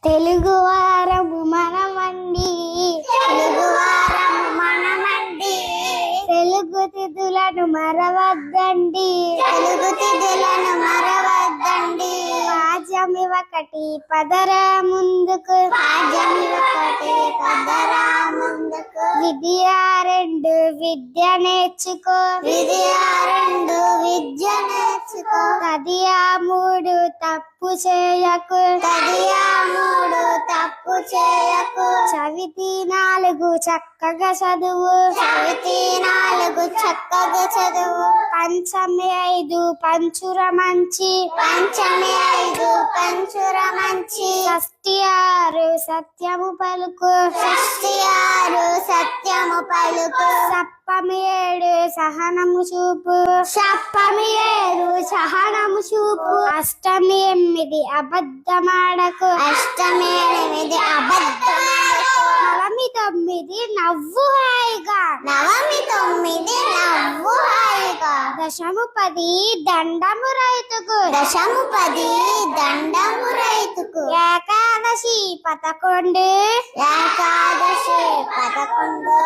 తెలుగువారము మనమండి, తెలుగువారము మనమండి. తెలుగు తిథులను మరవద్దండి, తెలుగు తిథులను మరవద్దండి. పాఠ్యమి ఒకటి పదరా ముందుకు, పాఠ్యమి ఒకటి పదరా ముందుకు. విద్యా రెండు విద్య నేర్చుకో, విద్యా రెండు విద్య నేర్చుకో. తదియా మూడు తప్పు చేయకు, తదియా మూడు తప్పు చేయకు. చవితి నాలుగు చక్కగా చదువు, చవితి నాలుగు చక్కగా చదువు. పంచమి ఐదు పంచుర మంచి, పంచమి ఐదు పంచుర మంచి. షష్ఠి ఆరు సత్యము పలుకు, షష్ఠి ఆరు సత్యము పలుకు. సప్తమి ఏడు సహనము చూపు, సప్తమి ఏడు సహనము చూపు. అష్టమి ఎనిమిది అబద్ధమాడకు, అష్టమి ఎనిమిది అబద్ధమాడకు. నవమి తొమ్మిది నవ్వు హాయిగా, నవమి తొమ్మిది నవ్వు హాయిగా. దశము పది దండము రైతుకు, దశము పది దండము రైతుకు. ఏకాదశి 11, ఏకాదశి 11.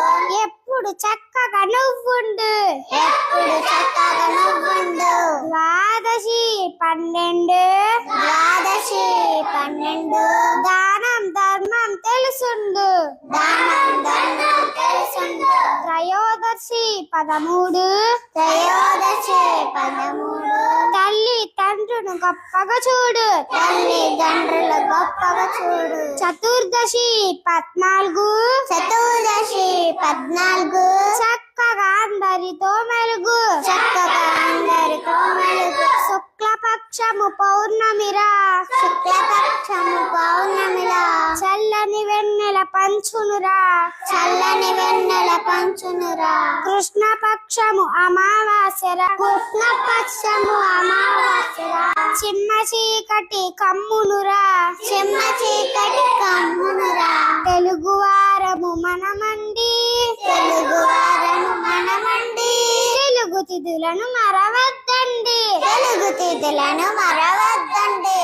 ఎప్పుడు చక్కగా నువ్వుండు, ఎప్పుడు చక్కగా నువ్వుండు. ద్వాదశి 12, ద్వాదశి 12. దానం ధర్మం తెలుసుండు, దానం ధర్మం తెలుసుండు. త్రయోదశి 13, త్రయోదశి 13. తల్లి తండ్రులను గొప్పగా చూడు, తల్లి తండ్రులు గొప్పగా చూడు. చతుర్దశి 14, చతుర్దశి 14. చక్కగా అందరితో మెలుగు, చక్కగా అందరితో మెలుగు. శుక్లపక్షము పౌర్ణమిరా, శుక్లపక్షము పౌర్ణమిరా. చల్లని వెన్నెల పంచునురా, చల్లని వెన్నెల పంచునురా. కృష్ణపక్షము అమావాస్యరా, కృష్ణపక్షము అమావాస్యరా. చిన్న చీకటి కమ్మునురా, చిన్న చీకటి కమ్మునురా. తెలుగువారము మనమండి, తెలుగువారము మనమండి. తెలుగు తిథులను మరవద్దండి, తెలుగు తిథులను మరవద్దండి.